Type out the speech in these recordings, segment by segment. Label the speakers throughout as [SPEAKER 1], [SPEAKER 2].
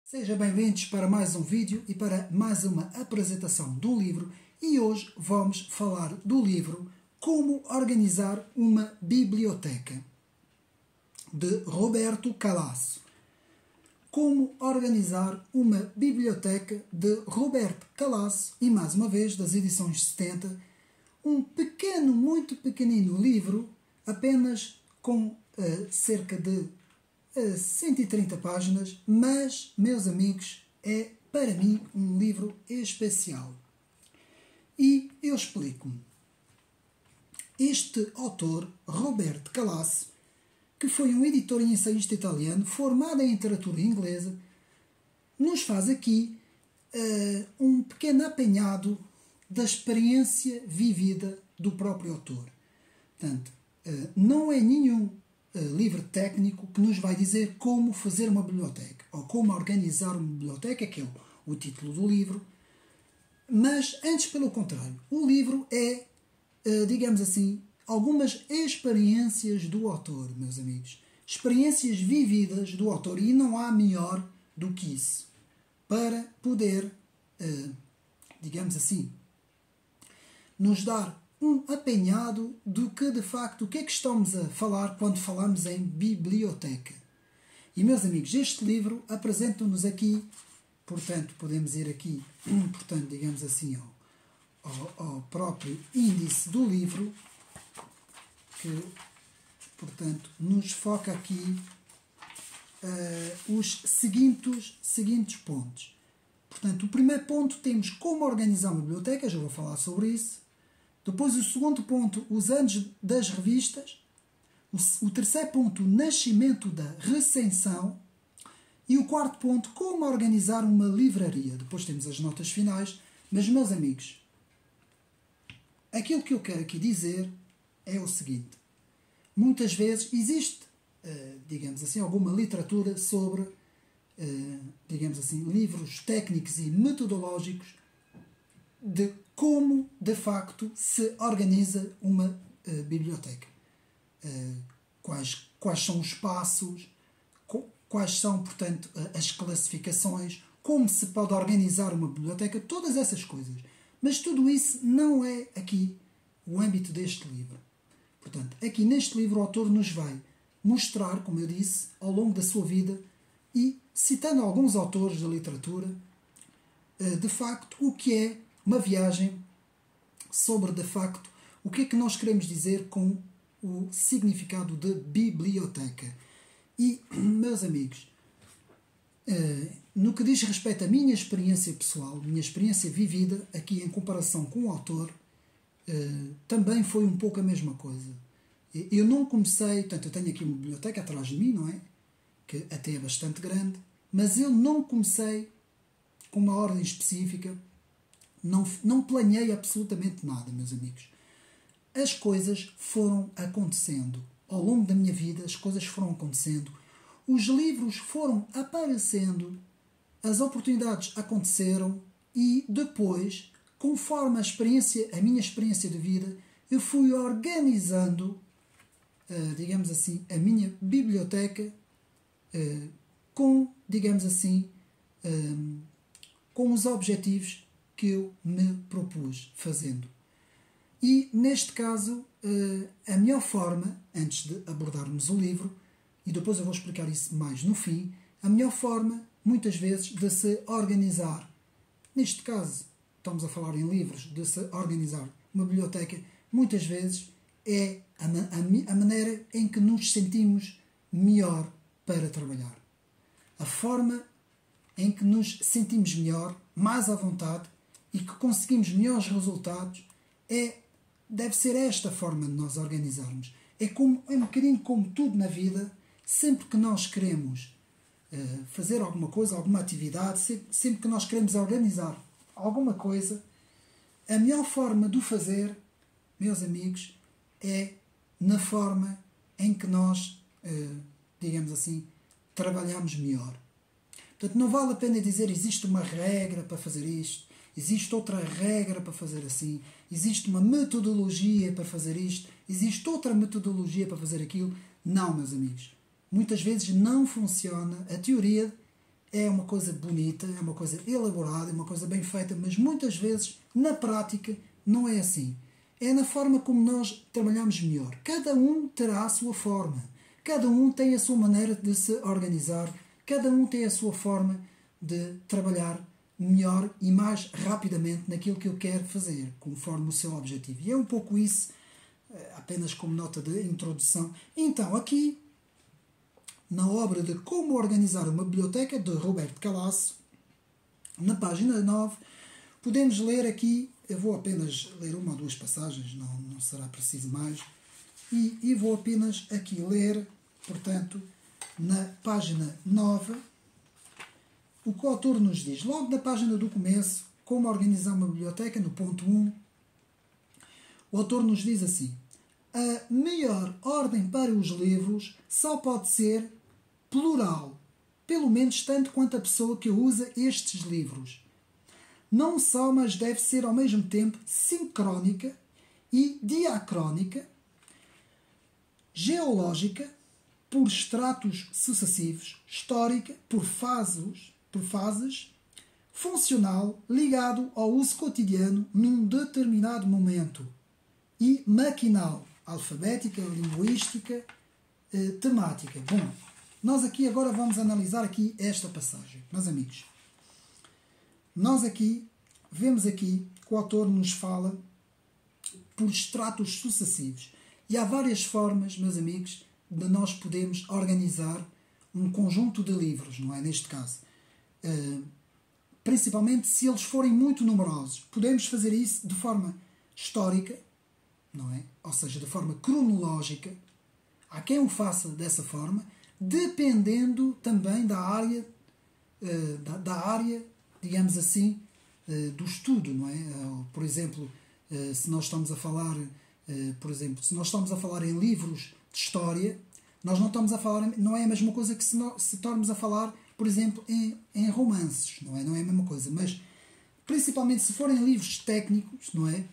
[SPEAKER 1] Sejam bem-vindos para mais um vídeo e para mais uma apresentação do livro, e hoje vamos falar do livro Como Organizar uma Biblioteca, de Roberto Calasso. Como Organizar uma Biblioteca, de Roberto Calasso, e mais uma vez das edições 70, um pequeno, muito pequenino livro, apenas com cerca de 130 páginas, mas, meus amigos, é para mim um livro especial. E eu explico-me. Este autor, Roberto Calasso, que foi um editor e ensaísta italiano formado em literatura inglesa, nos faz aqui um pequeno apanhado da experiência vivida do próprio autor. Portanto, não é nenhum livro técnico que nos vai dizer como fazer uma biblioteca ou como organizar uma biblioteca, que é o título do livro, mas antes pelo contrário. O livro é, digamos assim, algumas experiências do autor, meus amigos. Experiências vividas do autor, e não há melhor do que isso para poder, digamos assim, nos dar um apanhado do que, de facto, o que é que estamos a falar quando falamos em biblioteca. E, meus amigos, este livro apresenta-nos aqui, portanto, podemos ir aqui, portanto, digamos assim, ao próprio índice do livro, que, portanto, nos foca aqui os seguintes pontos. Portanto, o primeiro ponto temos como organizar uma biblioteca, já vou falar sobre isso. Depois, o segundo ponto, os anos das revistas. O terceiro ponto, o nascimento da recensão. E o quarto ponto, como organizar uma livraria. Depois temos as notas finais. Mas, meus amigos, aquilo que eu quero aqui dizer é o seguinte. Muitas vezes existe, digamos assim, alguma literatura sobre, digamos assim, livros técnicos e metodológicos de como, de facto, se organiza uma biblioteca. Quais são os passos, quais são, portanto, as classificações, como se pode organizar uma biblioteca, todas essas coisas. Mas tudo isso não é aqui o âmbito deste livro. Portanto, aqui neste livro o autor nos vai mostrar, como eu disse, ao longo da sua vida, e citando alguns autores da literatura, de facto, o que é uma viagem sobre, de facto, o que é que nós queremos dizer com o significado de biblioteca. E, meus amigos, no que diz respeito à minha experiência pessoal, minha experiência vivida, aqui em comparação com o autor, também foi um pouco a mesma coisa. Eu não comecei, portanto, eu tenho aqui uma biblioteca atrás de mim, não é? Que até é bastante grande, mas eu não comecei com uma ordem específica. Não planeei absolutamente nada, meus amigos. As coisas foram acontecendo. Ao longo da minha vida, as coisas foram acontecendo. Os livros foram aparecendo. As oportunidades aconteceram. E depois, conforme a minha experiência de vida, eu fui organizando, digamos assim, a minha biblioteca com, digamos assim, com os objetivos que eu me propus fazendo. E, neste caso, a melhor forma, antes de abordarmos o livro, e depois eu vou explicar isso mais no fim, a melhor forma, muitas vezes, de se organizar, neste caso, estamos a falar em livros, de se organizar uma biblioteca, muitas vezes é a maneira em que nos sentimos melhor para trabalhar. A forma em que nos sentimos melhor, mais à vontade, e que conseguimos melhores resultados, deve ser esta forma de nós organizarmos. É um bocadinho como tudo na vida. Sempre que nós queremos fazer alguma coisa, alguma atividade, sempre que nós queremos organizar alguma coisa, a melhor forma de o fazer, meus amigos, é na forma em que nós, digamos assim, trabalhamos melhor. Portanto, não vale a pena dizer existe uma regra para fazer isto, existe outra regra para fazer assim, existe uma metodologia para fazer isto, existe outra metodologia para fazer aquilo. Não, meus amigos. Muitas vezes não funciona. A teoria é uma coisa bonita, é uma coisa elaborada, é uma coisa bem feita, mas muitas vezes, na prática, não é assim. É na forma como nós trabalhamos melhor. Cada um terá a sua forma. Cada um tem a sua maneira de se organizar. Cada um tem a sua forma de trabalhar melhor e mais rapidamente naquilo que ele quer fazer, conforme o seu objetivo. E é um pouco isso, apenas como nota de introdução. Então, aqui, na obra de Como Organizar uma Biblioteca, de Roberto Calasso, na página 9, podemos ler aqui, eu vou apenas ler uma ou duas passagens, não será preciso mais, e vou apenas aqui ler, portanto, na página 9, o que o autor nos diz. Logo na página do começo, Como Organizar uma Biblioteca, no ponto 1, o autor nos diz assim: a melhor ordem para os livros só pode ser plural, pelo menos tanto quanto a pessoa que usa estes livros. Não só, mas deve ser ao mesmo tempo sincrónica e diacrónica, geológica, por estratos sucessivos, histórica, por fases, funcional, ligado ao uso cotidiano num determinado momento, e maquinal, alfabética, linguística, temática. Bom, nós aqui agora vamos analisar aqui esta passagem, meus amigos. Nós aqui, vemos aqui que o autor nos fala por estratos sucessivos. E há várias formas, meus amigos, de nós podermos organizar um conjunto de livros, não é? Neste caso. Principalmente se eles forem muito numerosos. Podemos fazer isso de forma histórica, não é? Ou seja, de forma cronológica. Há quem o faça dessa forma, dependendo também da área, digamos assim, do estudo, não é? Por exemplo, se nós estamos a falar, se nós estamos a falar em livros de história, nós não estamos a falar, não é a mesma coisa que se estarmos a falar, por exemplo, em romances, não é? Não é a mesma coisa, mas principalmente se forem livros técnicos, não é?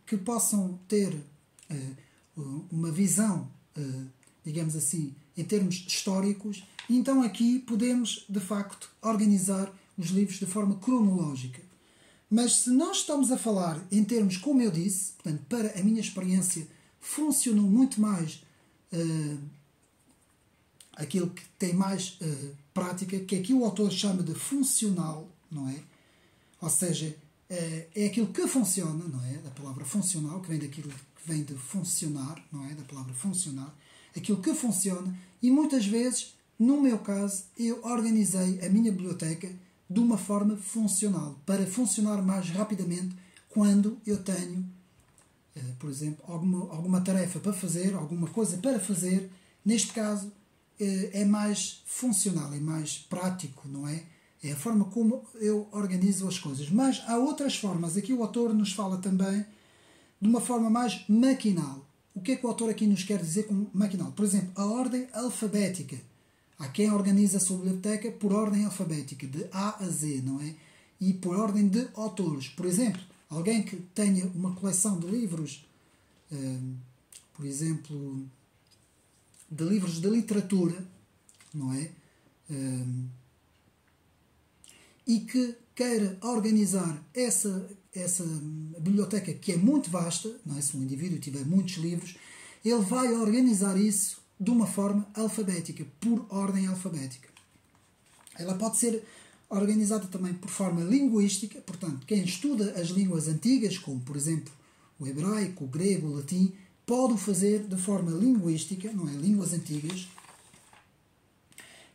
[SPEAKER 1] Que possam ter uma visão, digamos assim, em termos históricos, então aqui podemos, de facto, organizar os livros de forma cronológica. Mas se nós estamos a falar em termos, como eu disse, portanto, para a minha experiência, funcionou muito mais aquilo que tem mais prática, que aqui o autor chama de funcional, não é? Ou seja, é aquilo que funciona, não é? Da palavra funcional, que vem daquilo que vem de funcionar, não é? Da palavra funcionar. Aquilo que funciona, e muitas vezes, no meu caso, eu organizei a minha biblioteca de uma forma funcional, para funcionar mais rapidamente quando eu tenho, por exemplo, alguma tarefa para fazer, alguma coisa para fazer. Neste caso, é mais funcional, é mais prático, não é? É a forma como eu organizo as coisas. Mas há outras formas. Aqui o autor nos fala também de uma forma mais maquinal. O que é que o autor aqui nos quer dizer com maquinal? Por exemplo, a ordem alfabética. Há quem organiza a sua biblioteca por ordem alfabética, de A a Z, não é? E por ordem de autores. Por exemplo, alguém que tenha uma coleção de livros, por exemplo, de livros de literatura, não é? E que queira organizar essa biblioteca, que é muito vasta, não é? Se um indivíduo tiver muitos livros, ele vai organizar isso de uma forma alfabética, por ordem alfabética. Ela pode ser organizada também por forma linguística, portanto, quem estuda as línguas antigas, como por exemplo o hebraico, o grego, o latim, pode o fazer de forma linguística, não é? Línguas antigas.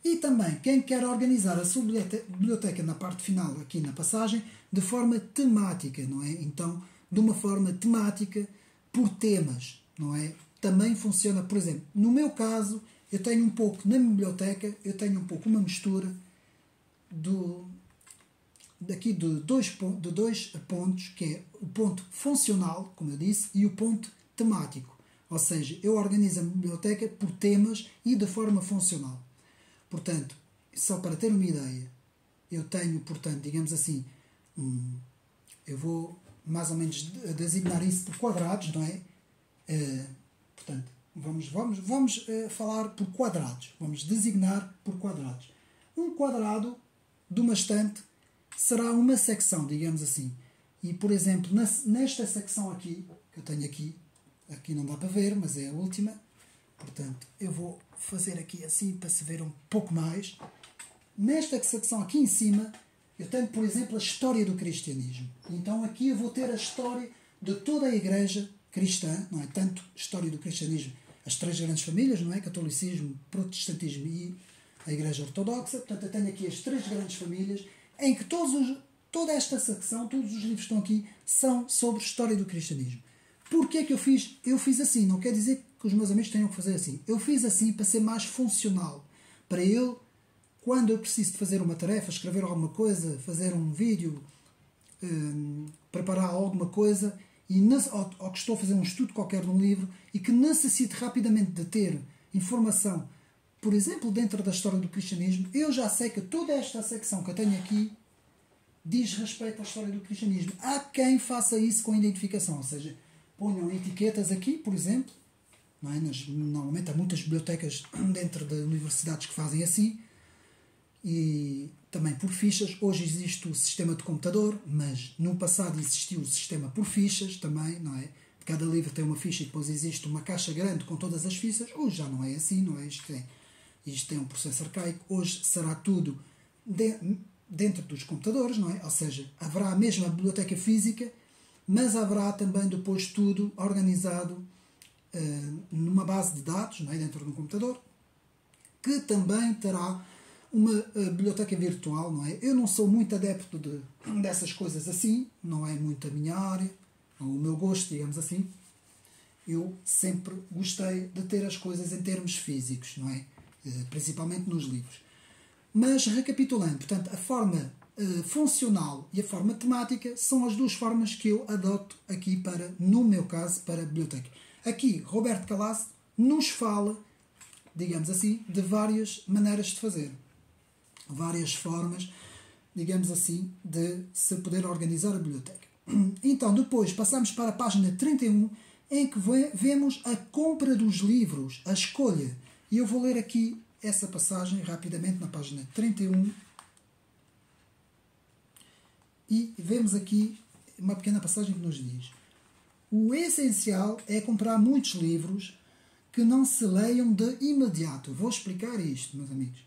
[SPEAKER 1] E também quem quer organizar a sua biblioteca na parte final, aqui na passagem, de forma temática, não é? Então, de uma forma temática, por temas, não é? Também funciona, por exemplo, no meu caso, eu tenho um pouco, na minha biblioteca, eu tenho um pouco uma mistura de dois pontos, que é o ponto funcional, como eu disse, e o ponto temático. Ou seja, eu organizo a biblioteca por temas e de forma funcional. Portanto, só para ter uma ideia, eu tenho, portanto, digamos assim, eu vou mais ou menos designar isso por quadrados, não é? Portanto, vamos falar por quadrados. Vamos designar por quadrados. um quadrado de uma estante será uma secção, digamos assim. E, por exemplo, nesta secção aqui, que eu tenho aqui não dá para ver, mas é a última, portanto, eu vou fazer aqui assim para se ver um pouco mais. Nesta secção aqui em cima, eu tenho, por exemplo, a história do cristianismo. Então aqui eu vou ter a história de toda a igreja cristã, não é? Tanto a história do cristianismo, as três grandes famílias, não é? Catolicismo, protestantismo e a igreja ortodoxa. Portanto, eu tenho aqui as três grandes famílias, em que toda esta secção, todos os livros que estão aqui, são sobre a história do cristianismo. Porquê que eu fiz? Eu fiz assim, não quer dizer que os meus amigos tenham que fazer assim. Eu fiz assim para ser mais funcional. Para eu, quando eu preciso de fazer uma tarefa, escrever alguma coisa, fazer um vídeo, preparar alguma coisa, ou que estou a fazer um estudo qualquer de um livro e que necessite rapidamente de ter informação, por exemplo, dentro da história do cristianismo, eu já sei que toda esta secção que eu tenho aqui diz respeito à história do cristianismo. Há quem faça isso com identificação, ou seja, ponham etiquetas aqui, por exemplo, não é? Normalmente há muitas bibliotecas dentro de universidades que fazem assim, e também por fichas. Hoje existe o sistema de computador, mas no passado existiu o sistema por fichas também, não é? Cada livro tem uma ficha e depois existe uma caixa grande com todas as fichas. Hoje já não é assim, não é? Isto é um processo arcaico. Hoje será tudo dentro dos computadores, não é? Ou seja, haverá a mesma biblioteca física, mas haverá também depois tudo organizado numa base de dados, não é? Dentro de um computador, que também terá uma biblioteca virtual, não é? Eu não sou muito adepto dessas coisas assim, não é muito a minha área, o meu gosto, digamos assim. Eu sempre gostei de ter as coisas em termos físicos, não é? Principalmente nos livros. Mas, recapitulando, portanto, a forma funcional e a forma temática são as duas formas que eu adoto aqui para, no meu caso, para a biblioteca. Aqui, Roberto Calasso nos fala, digamos assim, de várias maneiras de fazer. Várias formas, digamos assim, de se poder organizar a biblioteca. Então, depois passamos para a página 31, em que vemos a compra dos livros, a escolha. E eu vou ler aqui essa passagem rapidamente na página 31. E vemos aqui uma pequena passagem que nos diz: o essencial é comprar muitos livros que não se leiam de imediato. Vou explicar isto, meus amigos.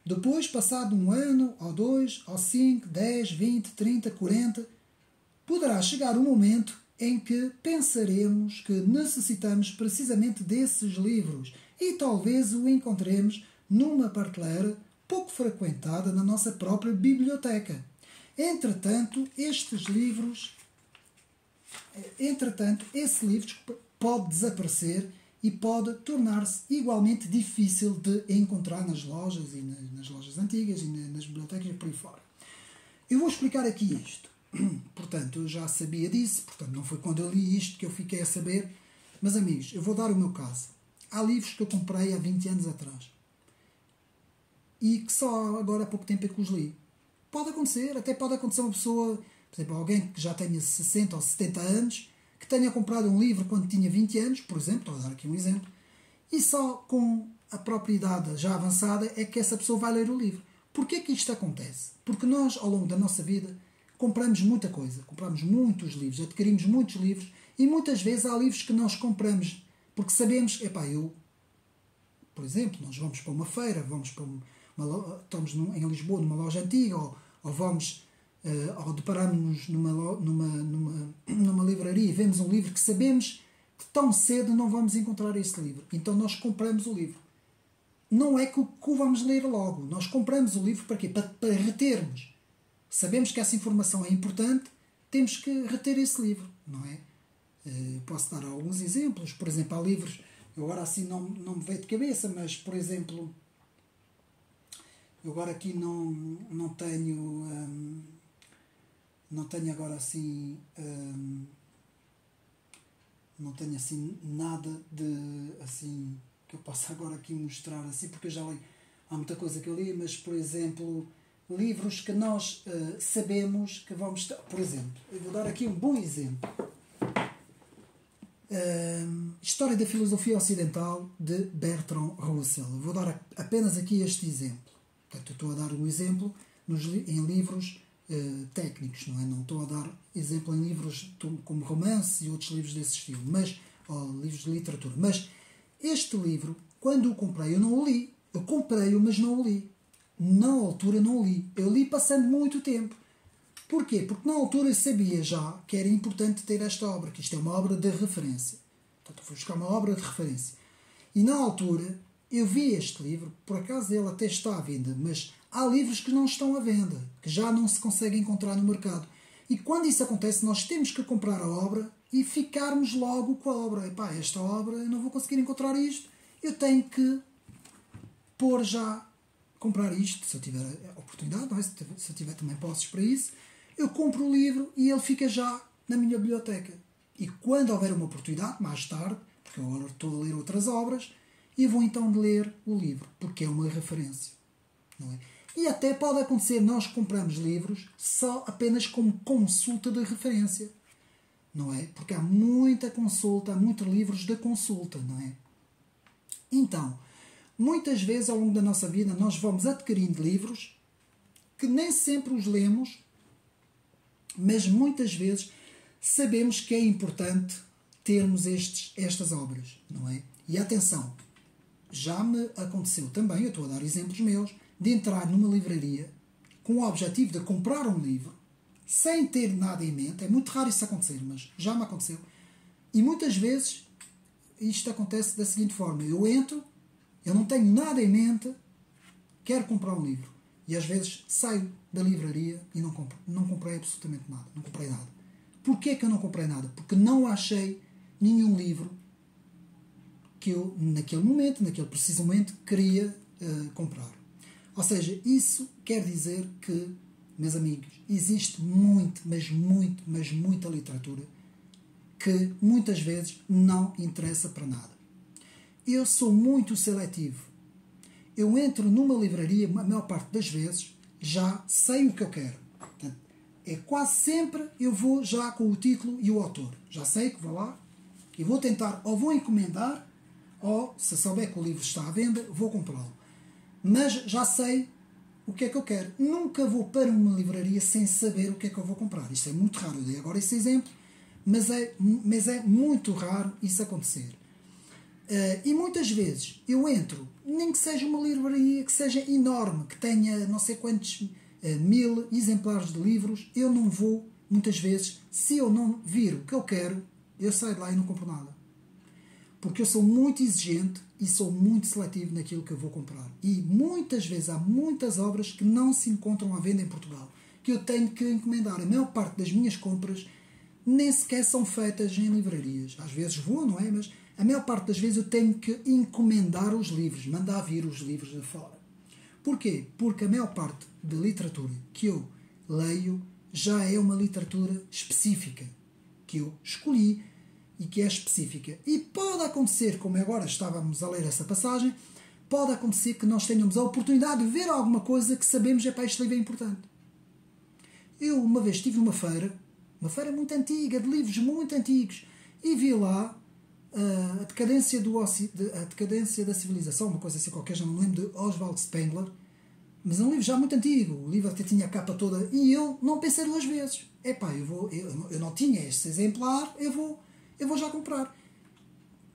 [SPEAKER 1] Depois, passado um ano, ou 2, ou 5, 10, 20, 30, 40, poderá chegar um momento em que pensaremos que necessitamos precisamente desses livros e talvez o encontremos numa prateleira pouco frequentada na nossa própria biblioteca. Entretanto, esse livro pode desaparecer e pode tornar-se igualmente difícil de encontrar nas lojas e nas lojas antigas e nas bibliotecas e por aí fora. Eu vou explicar aqui isto. Portanto, eu já sabia disso, portanto, não foi quando eu li isto que eu fiquei a saber. Mas, amigos, eu vou dar o meu caso. Há livros que eu comprei há 20 anos atrás e que só agora há pouco tempo é que os li. Pode acontecer, até pode acontecer uma pessoa, por exemplo, alguém que já tenha 60 ou 70 anos, que tenha comprado um livro quando tinha 20 anos, por exemplo, estou a dar aqui um exemplo, e só com a própria idade já avançada é que essa pessoa vai ler o livro. Porquê que isto acontece? Porque nós, ao longo da nossa vida, compramos muita coisa, compramos muitos livros, adquirimos muitos livros, e muitas vezes há livros que nós compramos porque sabemos, por exemplo, nós vamos para uma feira, vamos para estamos em Lisboa numa loja antiga, ou deparamos-nos numa livraria e vemos um livro que sabemos que tão cedo não vamos encontrar esse livro. Então nós compramos o livro. Não é que o vamos ler logo. Nós compramos o livro para quê? Para retermos. Sabemos que essa informação é importante, temos que reter esse livro, não é? Posso dar alguns exemplos. Por exemplo, há livros, eu agora assim não me veio de cabeça, mas, por exemplo, eu agora aqui não tenho agora assim não tenho assim nada de assim que eu possa agora aqui mostrar assim, porque eu já li, há muita coisa que eu li, mas, por exemplo, livros que nós sabemos que vamos ter. Por exemplo, eu vou dar aqui um bom exemplo. História da Filosofia Ocidental, de Bertrand Russell. Eu vou dar apenas aqui este exemplo. Portanto, eu estou a dar o exemplo em livros técnicos, não é? Não estou a dar exemplo em livros como romance e outros livros desse estilo, ou livros de literatura. Mas este livro, quando o comprei, eu não o li. Eu comprei-o, mas não o li. Na altura não o li. Eu li passando muito tempo. Porquê? Porque na altura eu sabia já que era importante ter esta obra, que isto é uma obra de referência. Portanto, eu fui buscar uma obra de referência. E na altura eu vi este livro, por acaso ele até está à venda, mas há livros que não estão à venda, que já não se consegue encontrar no mercado. E quando isso acontece, nós temos que comprar a obra e ficarmos logo com a obra. Epá, esta obra, eu não vou conseguir encontrar isto, eu tenho que pôr já, comprar isto, se eu tiver a oportunidade, não é? Se eu tiver também posses para isso, eu compro o livro e ele fica já na minha biblioteca. E quando houver uma oportunidade, mais tarde, porque eu agora estou a ler outras obras, e vou então ler o livro, porque é uma referência. Não é? E até pode acontecer, nós compramos livros só apenas como consulta de referência. Não é? Porque há muita consulta, há muitos livros de consulta, não é? Então, muitas vezes ao longo da nossa vida nós vamos adquirindo livros que nem sempre os lemos, mas muitas vezes sabemos que é importante termos estas obras, não é? E atenção, já me aconteceu também, eu estou a dar exemplos meus, de entrar numa livraria com o objetivo de comprar um livro sem ter nada em mente. É muito raro isso acontecer, mas já me aconteceu. E muitas vezes isto acontece da seguinte forma: eu entro, eu não tenho nada em mente, quero comprar um livro. E às vezes saio da livraria e não compro. Não comprei absolutamente nada. Não comprei nada. Porquê que eu não comprei nada? Porque não achei nenhum livro que eu, naquele momento, naquele preciso momento, queria comprar. Ou seja, isso quer dizer que, meus amigos, existe mas muita literatura que muitas vezes não interessa para nada. Eu sou muito seletivo. Eu entro numa livraria, a maior parte das vezes, já sei o que eu quero. Portanto, é quase sempre eu vou já com o título e o autor. Já sei que vou lá e vou tentar, ou vou encomendar, ou, se souber que o livro está à venda, vou comprá-lo. Mas já sei o que é que eu quero. Nunca vou para uma livraria sem saber o que é que eu vou comprar. Isto é muito raro. Eu dei agora esse exemplo, mas é muito raro isso acontecer. E muitas vezes eu entro, nem que seja uma livraria que seja enorme, que tenha não sei quantos 1000 exemplares de livros, eu não vou, muitas vezes, se eu não vir o que eu quero, eu saio de lá e não compro nada. Porque eu sou muito exigente e sou muito seletivo naquilo que eu vou comprar. E muitas vezes há muitas obras que não se encontram à venda em Portugal, que eu tenho que encomendar. A maior parte das minhas compras nem sequer são feitas em livrarias. Às vezes vou, não é? Mas a maior parte das vezes eu tenho que encomendar os livros, mandar vir os livros de fora. Porquê? Porque a maior parte da literatura que eu leio já é uma literatura específica, que eu escolhi e que é específica. E pode acontecer, como agora estávamos a ler essa passagem, pode acontecer que nós tenhamos a oportunidade de ver alguma coisa que sabemos, este livro é importante. Eu uma vez estive numa feira muito antiga, de livros muito antigos, e vi lá a decadência da civilização, uma coisa assim qualquer, já não me lembro, de Oswald Spengler, mas é um livro já muito antigo, o livro até tinha a capa toda, e eu não pensei duas vezes. Eu não tinha este exemplar, eu vou já comprar.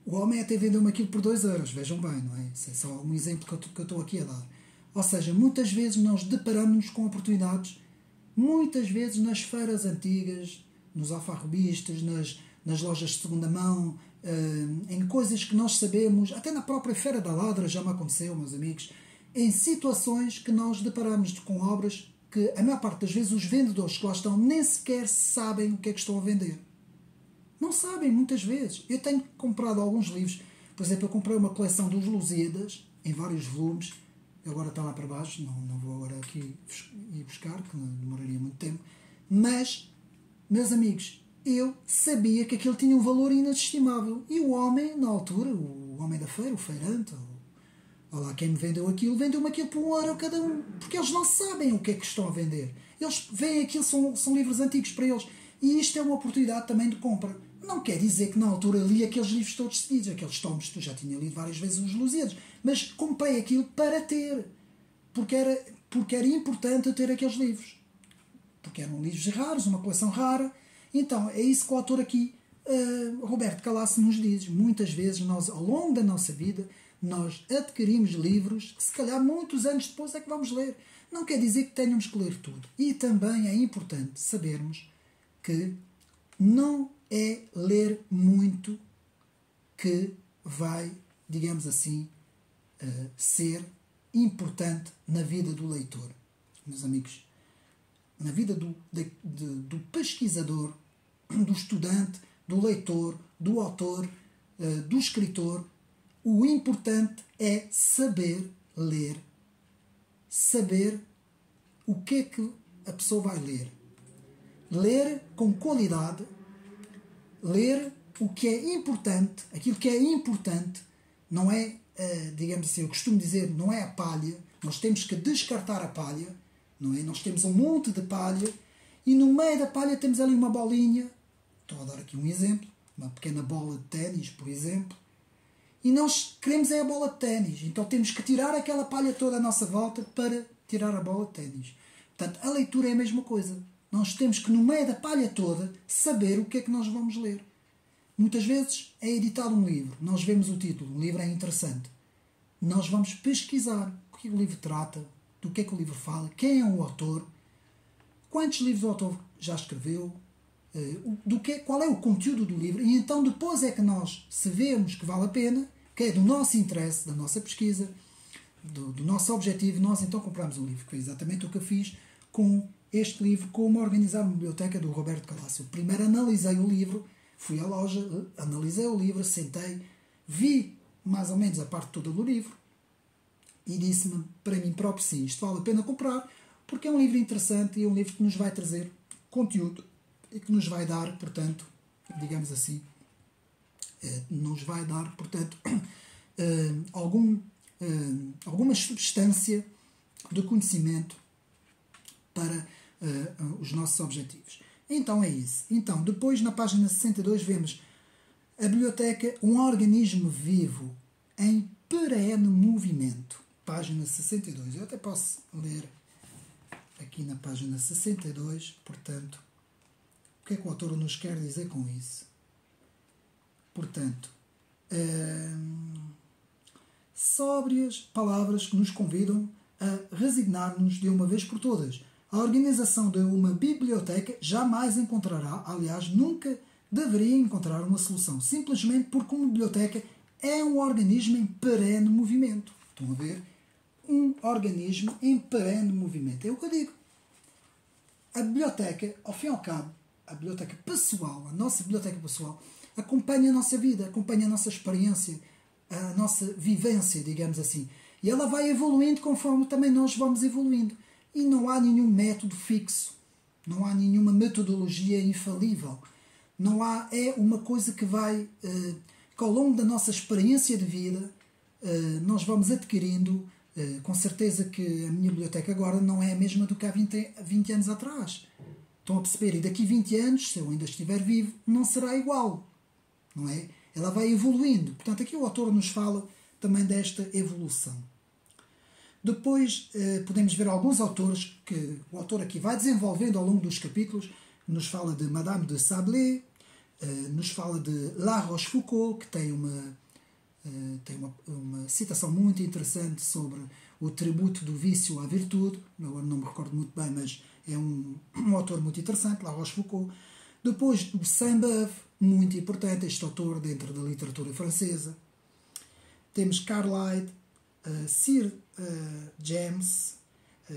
[SPEAKER 1] O homem até vendeu-me aquilo por 2€, vejam bem, não é? Isso é só um exemplo que eu estou aqui a dar. Ou seja, muitas vezes nós deparamos-nos com oportunidades, muitas vezes nas feiras antigas, nos alfarrobistas, nas lojas de segunda mão, em coisas que nós sabemos, até na própria Feira da Ladra já me aconteceu, meus amigos, em situações que nós deparamos com obras que a maior parte das vezes os vendedores que lá estão nem sequer sabem o que é que estão a vender. Não sabem, muitas vezes. Eu tenho comprado alguns livros. Por exemplo, eu comprei uma coleção dos Lusíadas, em vários volumes. Agora está lá para baixo, não vou agora aqui ir buscar, que demoraria muito tempo. Mas, meus amigos, eu sabia que aquilo tinha um valor inestimável. E o homem, na altura, o homem da feira, o feirante, ou lá quem me vendeu aquilo, vendeu-me aquilo por €1 cada um. Porque eles não sabem o que é que estão a vender. Eles veem aquilo, são livros antigos para eles. E isto é uma oportunidade também de compra. Não quer dizer que na altura li aqueles livros todos seguidos, aqueles tomos que eu já tinha lido várias vezes os Lusíadas, mas comprei aquilo para ter. porque era importante ter aqueles livros. Porque eram livros raros, uma coleção rara. Então, é isso que o autor aqui, Roberto Calaço, nos diz. Muimuitas vezes, nós, ao longo da nossa vida, nós adquirimos livros que, se calhar, muitos anos depois é que vamos ler. Não quer dizer que tenhamos que ler tudo. E também é importante sabermos que não é ler muito que vai, digamos assim, ser importante na vida do leitor. Meus amigos, na vida do pesquisador, do estudante, do leitor, do autor, do escritor, o importante é saber ler, saber o que é que a pessoa vai ler. Ler com qualidade, ler o que é importante, aquilo que é importante, não é, digamos assim, eu costumo dizer, não é a palha, nós temos que descartar a palha, não é? Nós temos um monte de palha e no meio da palha temos ali uma bolinha, estou a dar aqui um exemplo, uma pequena bola de ténis, por exemplo, e nós queremos é a bola de ténis, então temos que tirar aquela palha toda à nossa volta para tirar a bola de ténis. Portanto, a leitura é a mesma coisa. Nós temos que, no meio da palha toda, saber o que é que nós vamos ler. Muitas vezes é editado um livro, nós vemos o título, o livro é interessante. Nós vamos pesquisar o que o livro trata, do que é que o livro fala, quem é o autor, quantos livros o autor já escreveu, qual é o conteúdo do livro, e então depois é que nós, se vemos que vale a pena, que é do nosso interesse, da nossa pesquisa, do nosso objetivo, nós então compramos um livro, que foi exatamente o que eu fiz com este livro, Como Organizar uma Biblioteca, do Roberto Calaço. Eu primeiro analisei o livro, fui à loja, analisei o livro, sentei, vi mais ou menos a parte toda do livro e disse-me para mim próprio, sim, isto vale a pena comprar, porque é um livro interessante e é um livro que nos vai trazer conteúdo e que nos vai dar, portanto, digamos assim, nos vai dar, portanto, alguma substância de conhecimento para os nossos objetivos. Então é isso. Então, depois na página 62 vemos a biblioteca, um organismo vivo em perene movimento. Página 62. Eu até posso ler aqui na página 62, portanto, o que é que o autor nos quer dizer com isso? Portanto, sóbrias palavras que nos convidam a resignar-nos de uma vez por todas. A organização de uma biblioteca jamais encontrará, aliás, nunca deveria encontrar uma solução, simplesmente porque uma biblioteca é um organismo em perene movimento. Estão a ver? Um organismo em perene movimento. É o que eu digo. A biblioteca, ao fim e ao cabo, a biblioteca pessoal, a nossa biblioteca pessoal, acompanha a nossa vida, acompanha a nossa experiência, a nossa vivência, digamos assim. E ela vai evoluindo conforme também nós vamos evoluindo. E não há nenhum método fixo, não há nenhuma metodologia infalível. Não há, é uma coisa que vai, que ao longo da nossa experiência de vida, nós vamos adquirindo, com certeza que a minha biblioteca agora não é a mesma do que há 20 anos atrás. Estão a perceber? E daqui a 20 anos, se eu ainda estiver vivo, não será igual. Não é? Ela vai evoluindo. Portanto, aqui o autor nos fala também desta evolução. Depois podemos ver alguns autores que o autor aqui vai desenvolvendo ao longo dos capítulos. Nos fala de Madame de Sablé, nos fala de La Rochefoucauld, que tem uma citação muito interessante sobre o tributo do vício à virtude. Eu não me recordo muito bem, mas é um autor muito interessante, La Rochefoucauld. Depois o Sainte-Beuve, muito importante, este autor dentro da literatura francesa. Temos Carlyle, Sir James,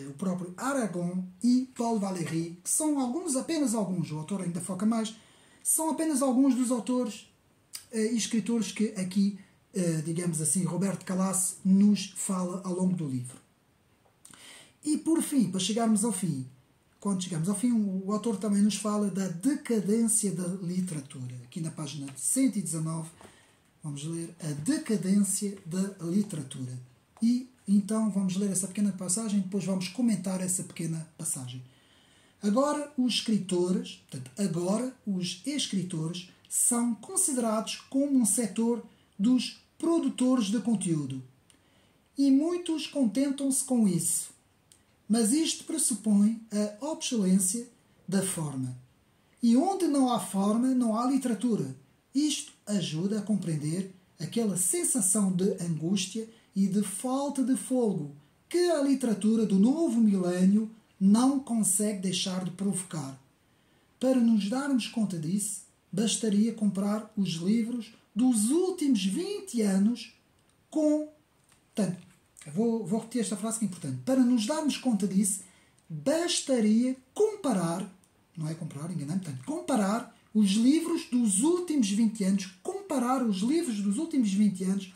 [SPEAKER 1] o próprio Aragon e Paul Valéry, que são apenas alguns, o autor ainda foca mais, são apenas alguns dos autores e escritores que aqui, digamos assim, Roberto Calaço nos fala ao longo do livro. E por fim, para chegarmos ao fim, quando chegamos ao fim, o autor também nos fala da decadência da literatura. Aqui na página 119, vamos ler a decadência da literatura. E então vamos ler essa pequena passagem e depois vamos comentar essa pequena passagem. Agora os escritores, portanto, agora os escritores são considerados como um setor dos produtores de conteúdo. e muitos contentam-se com isso. Mas isto pressupõe a obsolescência da forma. E onde não há forma, não há literatura. Isto ajuda a compreender aquela sensação de angústia e de falta de fôlego que a literatura do novo milénio não consegue deixar de provocar. Para nos darmos conta disso, bastaria comprar os livros dos últimos 20 anos com... Portanto, vou repetir esta frase que é importante. Para nos darmos conta disso, bastaria comparar, não é comprar, enganei-me, portanto, comparar os livros dos últimos 20 anos, comparar os livros dos últimos 20 anos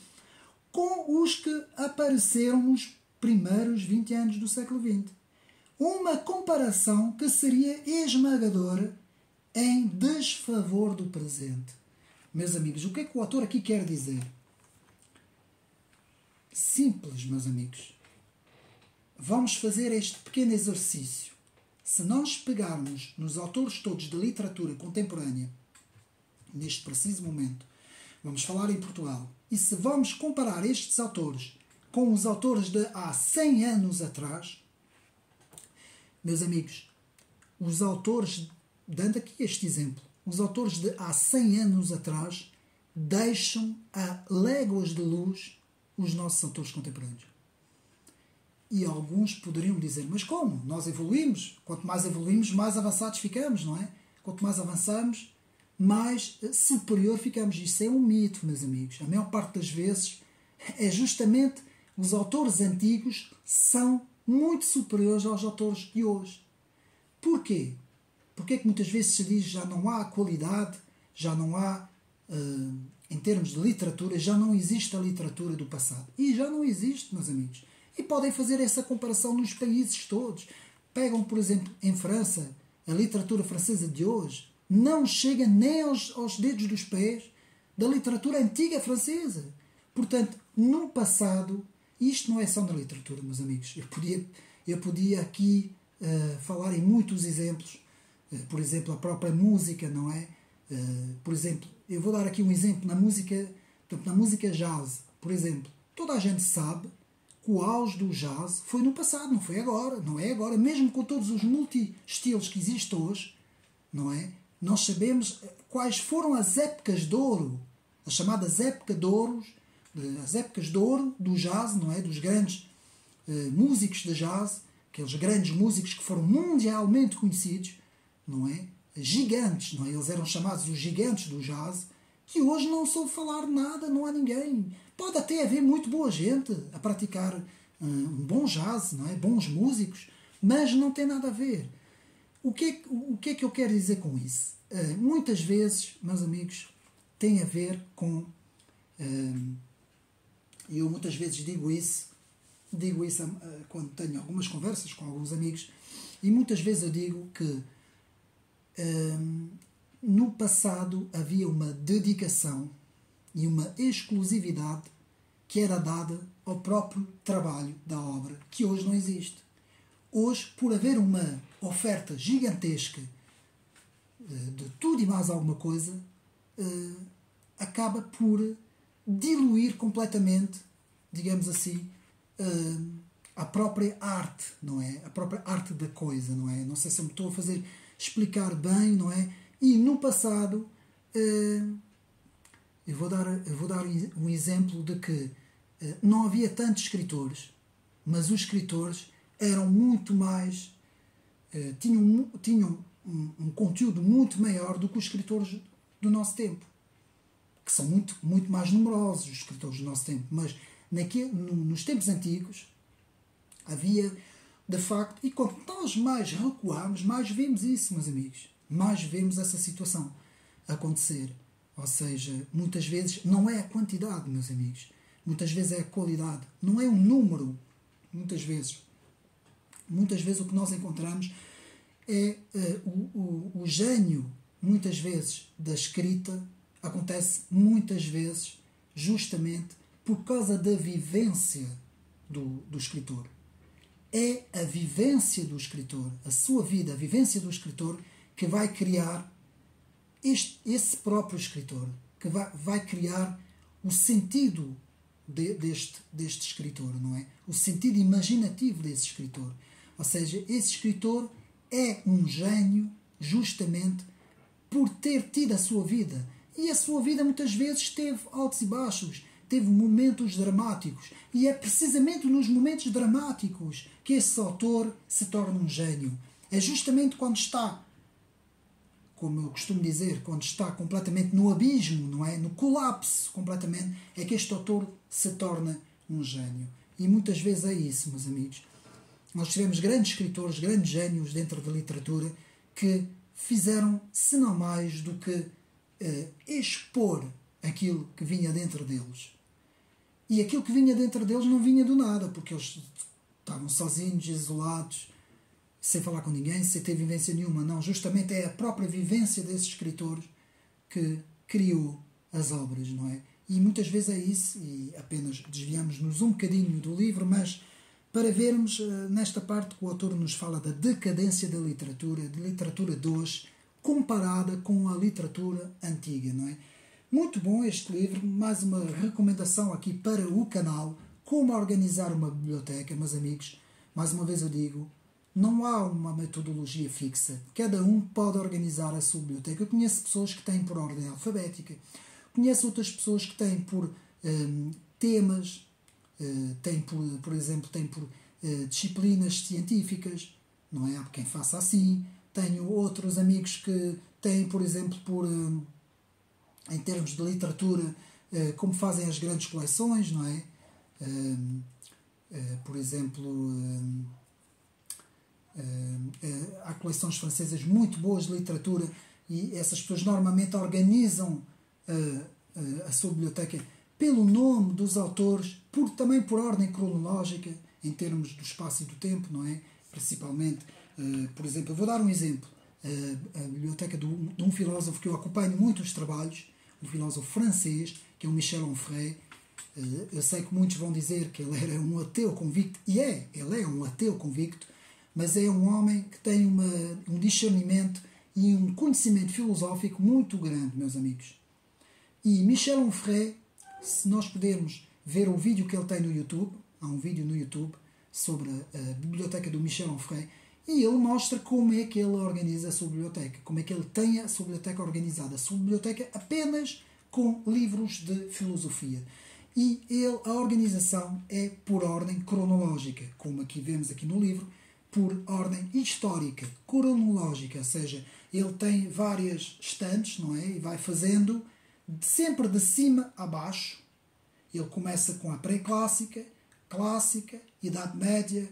[SPEAKER 1] com os que apareceram nos primeiros 20 anos do século XX. Uma comparação que seria esmagadora em desfavor do presente. Meus amigos, o que é que o autor aqui quer dizer? Simples, meus amigos. Vamos fazer este pequeno exercício. Se nós pegarmos nos autores todos de literatura contemporânea, neste preciso momento, vamos falar em Portugal, e se vamos comparar estes autores com os autores de há 100 anos atrás, meus amigos, os autores, dando aqui este exemplo, os autores de há 100 anos atrás deixam a léguas de luz os nossos autores contemporâneos. E alguns poderiam dizer, mas como? Nós evoluímos. Quanto mais evoluímos, mais avançados ficamos, não é? Quanto mais avançamos, mais superior ficamos. Isso é um mito, meus amigos. A maior parte das vezes é justamente os autores antigos são muito superiores aos autores de hoje. Porquê? Porque é que muitas vezes se diz já não há qualidade, já não há, em termos de literatura, já não existe a literatura do passado. E já não existe, meus amigos. E podem fazer essa comparação nos países todos. Pegam, por exemplo, em França, a literatura francesa de hoje não chega nem aos dedos dos pés da literatura antiga francesa. Portanto, no passado, isto não é só na literatura, meus amigos. Eu podia aqui falar em muitos exemplos. Por exemplo, a própria música, não é? Por exemplo, eu vou dar aqui um exemplo na música, portanto, na música jazz. Por exemplo, toda a gente sabe que o auge do jazz foi no passado, não foi agora, não é agora. Mesmo com todos os multi-estilos que existem hoje, não é? Nós sabemos quais foram as épocas de ouro, as chamadas épocas de ouro, as épocas de ouro do jazz, não é? Dos grandes músicos de jazz, aqueles grandes músicos que foram mundialmente conhecidos, não é? Gigantes, não é? Eles eram chamados os gigantes do jazz, que hoje não soube falar nada, não há ninguém. Pode até haver muito boa gente a praticar um bom jazz, não é? Bons músicos, mas não tem nada a ver. O que é que eu quero dizer com isso? Muitas vezes, meus amigos, tem a ver com... eu muitas vezes digo isso quando tenho algumas conversas com alguns amigos, e muitas vezes eu digo que no passado havia uma dedicação e uma exclusividade que era dada ao próprio trabalho da obra, que hoje não existe. Hoje, por haver uma oferta gigantesca de tudo e mais alguma coisa, acaba por diluir completamente, digamos assim, a própria arte, não é? A própria arte da coisa, não é? Não sei se eu me estou a fazer explicar bem, não é? E no passado, eu vou dar um exemplo de que não havia tantos escritores, mas os escritores eram muito mais... tinham um conteúdo muito maior do que os escritores do nosso tempo, que são muito, muito mais numerosos, os escritores do nosso tempo. Mas nos tempos antigos havia, de facto, e quanto nós mais recuamos, mais vemos isso, meus amigos. Mais vemos essa situação acontecer. Ou seja, muitas vezes não é a quantidade, meus amigos. Muitas vezes é a qualidade. Não é um número, muitas vezes. Muitas vezes o que nós encontramos é o gênio, muitas vezes, da escrita, acontece muitas vezes justamente por causa da vivência do escritor. É a vivência do escritor, a sua vida, a vivência do escritor, que vai criar esse próprio escritor, que vai criar o sentido deste escritor, não é? O sentido imaginativo desse escritor. Ou seja, esse escritor é um gênio justamente por ter tido a sua vida. E a sua vida muitas vezes teve altos e baixos, teve momentos dramáticos. E é precisamente nos momentos dramáticos que esse autor se torna um gênio. É justamente quando está, como eu costumo dizer, quando está completamente no abismo, não é? No colapso completamente, é que este autor se torna um gênio. E muitas vezes é isso, meus amigos. Nós tivemos grandes escritores, grandes gênios dentro da literatura que fizeram, se não mais, do que expor aquilo que vinha dentro deles. E aquilo que vinha dentro deles não vinha do nada, porque eles estavam sozinhos, isolados, sem falar com ninguém, sem ter vivência nenhuma. Não, justamente é a própria vivência desses escritores que criou as obras, não é? E muitas vezes é isso, e apenas desviamos-nos um bocadinho do livro, mas para vermos nesta parte que o autor nos fala da decadência da literatura, de literatura de hoje, comparada com a literatura antiga, não é? Muito bom este livro, mais uma recomendação aqui para o canal, como organizar uma biblioteca, meus amigos. Mais uma vez eu digo, não há uma metodologia fixa, cada um pode organizar a sua biblioteca. Eu conheço pessoas que têm por ordem alfabética, conheço outras pessoas que têm por temas, têm por exemplo, têm por disciplinas científicas, não é? Há quem faça assim. Tenho outros amigos que têm, por exemplo, em termos de literatura, como fazem as grandes coleções, não é? Por exemplo, há coleções francesas muito boas de literatura e essas pessoas normalmente organizam a sua biblioteca pelo nome dos autores, também por ordem cronológica, em termos do espaço e do tempo, não é? Principalmente, por exemplo, eu vou dar um exemplo. A biblioteca de um filósofo que eu acompanho muito os trabalhos, um filósofo francês, que é o Michel Onfray. Eu sei que muitos vão dizer que ele era um ateu convicto, e ele é um ateu convicto, mas é um homem que tem um discernimento e um conhecimento filosófico muito grande, meus amigos. E Michel Onfray, se nós pudermos ver o vídeo que ele tem no YouTube, há um vídeo no YouTube sobre a biblioteca do Michel Onfray, e ele mostra como é que ele organiza a sua biblioteca, como é que ele tem a sua biblioteca organizada, a sua biblioteca apenas com livros de filosofia. E a organização é por ordem cronológica, como aqui vemos aqui no livro, por ordem histórica, cronológica, ou seja, ele tem várias estantes, não é? E vai fazendo sempre de cima a baixo. Ele começa com a pré-clássica, clássica, Idade Média,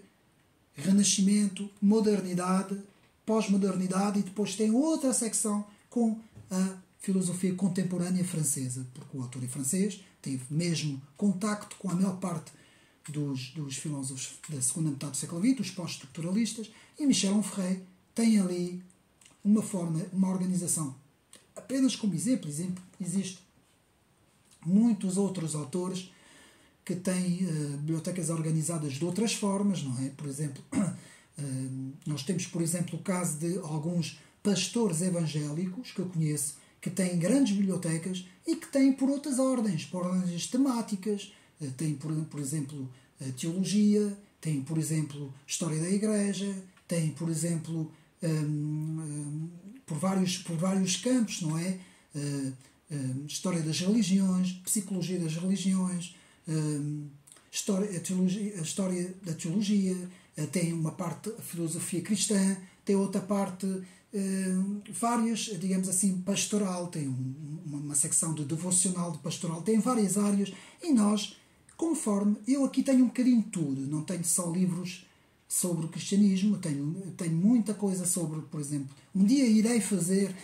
[SPEAKER 1] Renascimento, Modernidade, Pós-Modernidade, e depois tem outra secção com a filosofia contemporânea francesa, porque o autor é francês, teve mesmo contacto com a maior parte dos filósofos da segunda metade do século XX, os pós-estruturalistas, e Michel Onfray tem ali uma organização. Apenas como exemplo, existem muitos outros autores que têm bibliotecas organizadas de outras formas, não é? Por exemplo, nós temos, por exemplo, o caso de alguns pastores evangélicos que eu conheço, que têm grandes bibliotecas e que têm por outras ordens, por ordens temáticas, têm, por exemplo, teologia, têm, por exemplo, história da igreja, têm, por exemplo, por vários campos, não é? História das religiões, psicologia das religiões, a história da teologia, tem uma parte a filosofia cristã, tem outra parte várias, digamos assim, pastoral, tem uma secção de devocional, de pastoral, tem várias áreas, e nós, conforme, eu aqui tenho um bocadinho de tudo, não tenho só livros sobre o cristianismo, tenho muita coisa sobre, por exemplo, um dia irei fazer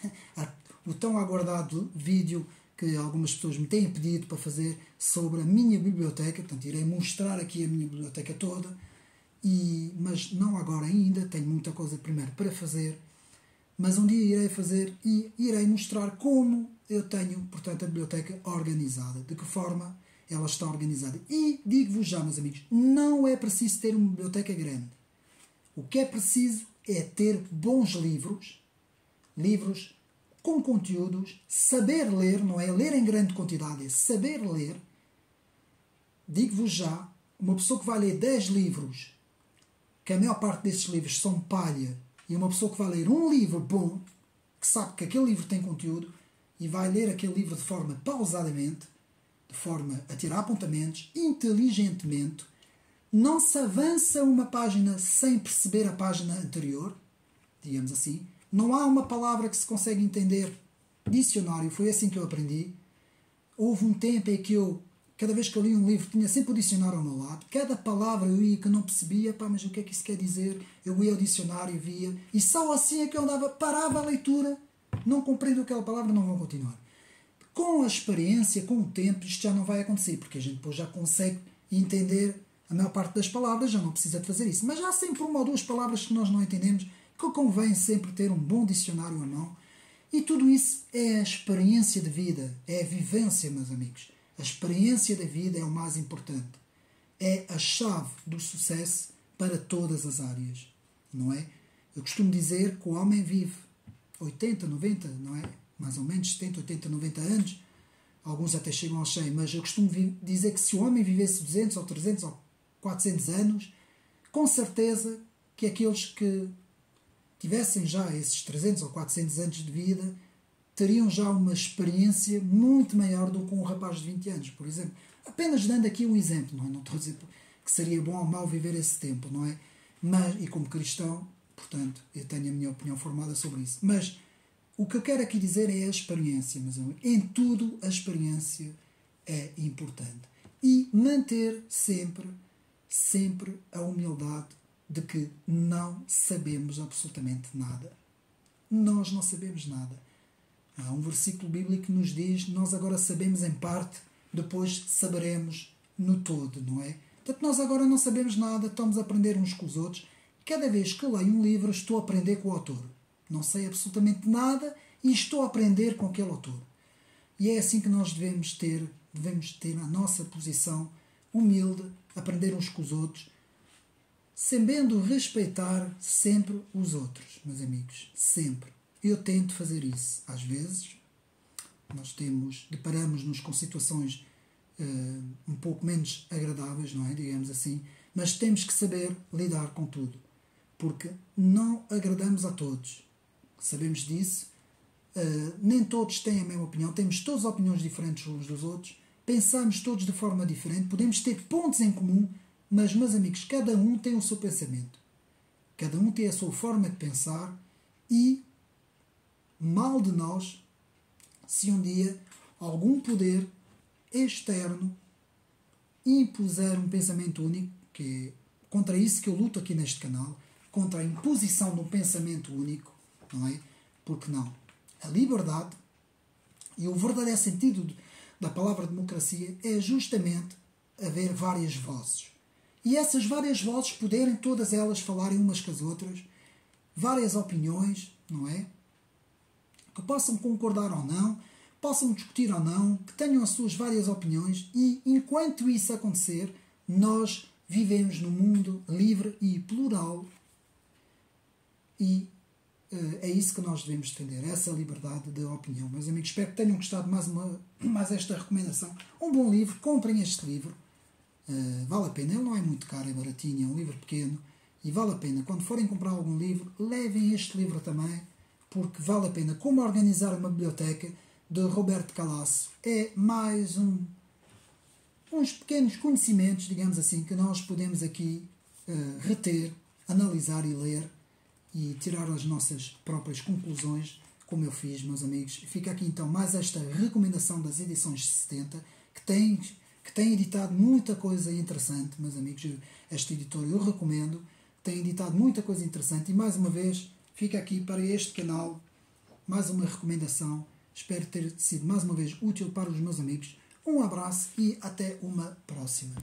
[SPEAKER 1] o tão aguardado vídeo que algumas pessoas me têm pedido para fazer sobre a minha biblioteca, portanto irei mostrar aqui a minha biblioteca toda, mas não agora ainda, tenho muita coisa primeiro para fazer, mas um dia irei fazer e irei mostrar como eu tenho, portanto, a biblioteca organizada, de que forma ela está organizada. E digo-vos já, meus amigos, não é preciso ter uma biblioteca grande. O que é preciso é ter bons livros com conteúdos, saber ler, não é ler em grande quantidade, é saber ler, digo-vos já, uma pessoa que vai ler 10 livros, que a maior parte desses livros são palha, e uma pessoa que vai ler um livro bom, que sabe que aquele livro tem conteúdo, e vai ler aquele livro de forma pausadamente, de forma a tirar apontamentos, inteligentemente, não se avança uma página sem perceber a página anterior, digamos assim. Não há uma palavra que se consegue entender. Dicionário, foi assim que eu aprendi. Houve um tempo em que eu, cada vez que eu li um livro, tinha sempre o dicionário ao meu lado. Cada palavra eu ia que não percebia, mas o que é que isso quer dizer? Eu ia ao dicionário e via. E só assim é que eu andava, parava a leitura. Não compreendo aquela palavra, não vou continuar. Com a experiência, com o tempo, isto já não vai acontecer, porque a gente depois já consegue entender a maior parte das palavras, já não precisa de fazer isso. Mas há sempre uma ou duas palavras que nós não entendemos, que convém sempre ter um bom dicionário à mão. E tudo isso é a experiência de vida, é a vivência, meus amigos. A experiência da vida é o mais importante. É a chave do sucesso para todas as áreas, não é? Eu costumo dizer que o homem vive 80, 90, não é? Mais ou menos 70, 80, 90 anos. Alguns até chegam aos 100, mas eu costumo dizer que se o homem vivesse 200 ou 300 ou 400 anos, com certeza que aqueles que tivessem já esses 300 ou 400 anos de vida teriam já uma experiência muito maior do que um rapaz de 20 anos, por exemplo. Apenas dando aqui um exemplo, não é? Não estou a dizer que seria bom ou mau viver esse tempo, não é? Mas, e como cristão, portanto, eu tenho a minha opinião formada sobre isso. Mas o que eu quero aqui dizer é a experiência, mas em tudo a experiência é importante. E manter sempre a humildade de que não sabemos absolutamente nada. Nós não sabemos nada. Há um versículo bíblico que nos diz: nós agora sabemos em parte, depois saberemos no todo, não é? Portanto, nós agora não sabemos nada, estamos a aprender uns com os outros. Cada vez que leio um livro, estou a aprender com o autor. Não sei absolutamente nada e estou a aprender com aquele autor. E é assim que nós devemos ter a nossa posição humilde, aprender uns com os outros, sabendo respeitar sempre os outros, meus amigos, sempre. Eu tento fazer isso. Às vezes, nós deparamos-nos com situações um pouco menos agradáveis, não é? Digamos assim, mas temos que saber lidar com tudo, porque não agradamos a todos. Sabemos disso. Nem todos têm a mesma opinião, temos todas opiniões diferentes uns dos outros, pensamos todos de forma diferente, podemos ter pontos em comum, mas, meus amigos, cada um tem o seu pensamento, cada um tem a sua forma de pensar e mal de nós se um dia algum poder externo impuser um pensamento único, que é contra isso que eu luto aqui neste canal, contra a imposição de um pensamento único, não é? Porque não? A liberdade e o verdadeiro sentido da palavra democracia é justamente haver várias vozes. E essas várias vozes poderem todas elas falarem umas com as outras, várias opiniões, não é? Que possam concordar ou não, possam discutir ou não, que tenham as suas várias opiniões e, enquanto isso acontecer, nós vivemos num mundo livre e plural e é isso que nós devemos defender, essa liberdade de opinião. Meus amigos, espero que tenham gostado mais esta recomendação. Um bom livro, comprem este livro, vale a pena, ele não é muito caro, é baratinho, é um livro pequeno e vale a pena. Quando forem comprar algum livro, levem este livro também, porque vale a pena. Como organizar uma biblioteca, de Roberto Calasso, é mais uns pequenos conhecimentos, digamos assim, que nós podemos aqui reter, analisar e ler e tirar as nossas próprias conclusões, como eu fiz, meus amigos. Fica aqui então mais esta recomendação das edições 70, que tem editado muita coisa interessante, meus amigos. Este editor eu recomendo, tem editado muita coisa interessante e mais uma vez fica aqui para este canal mais uma recomendação. Espero ter sido mais uma vez útil para os meus amigos. Um abraço e até uma próxima.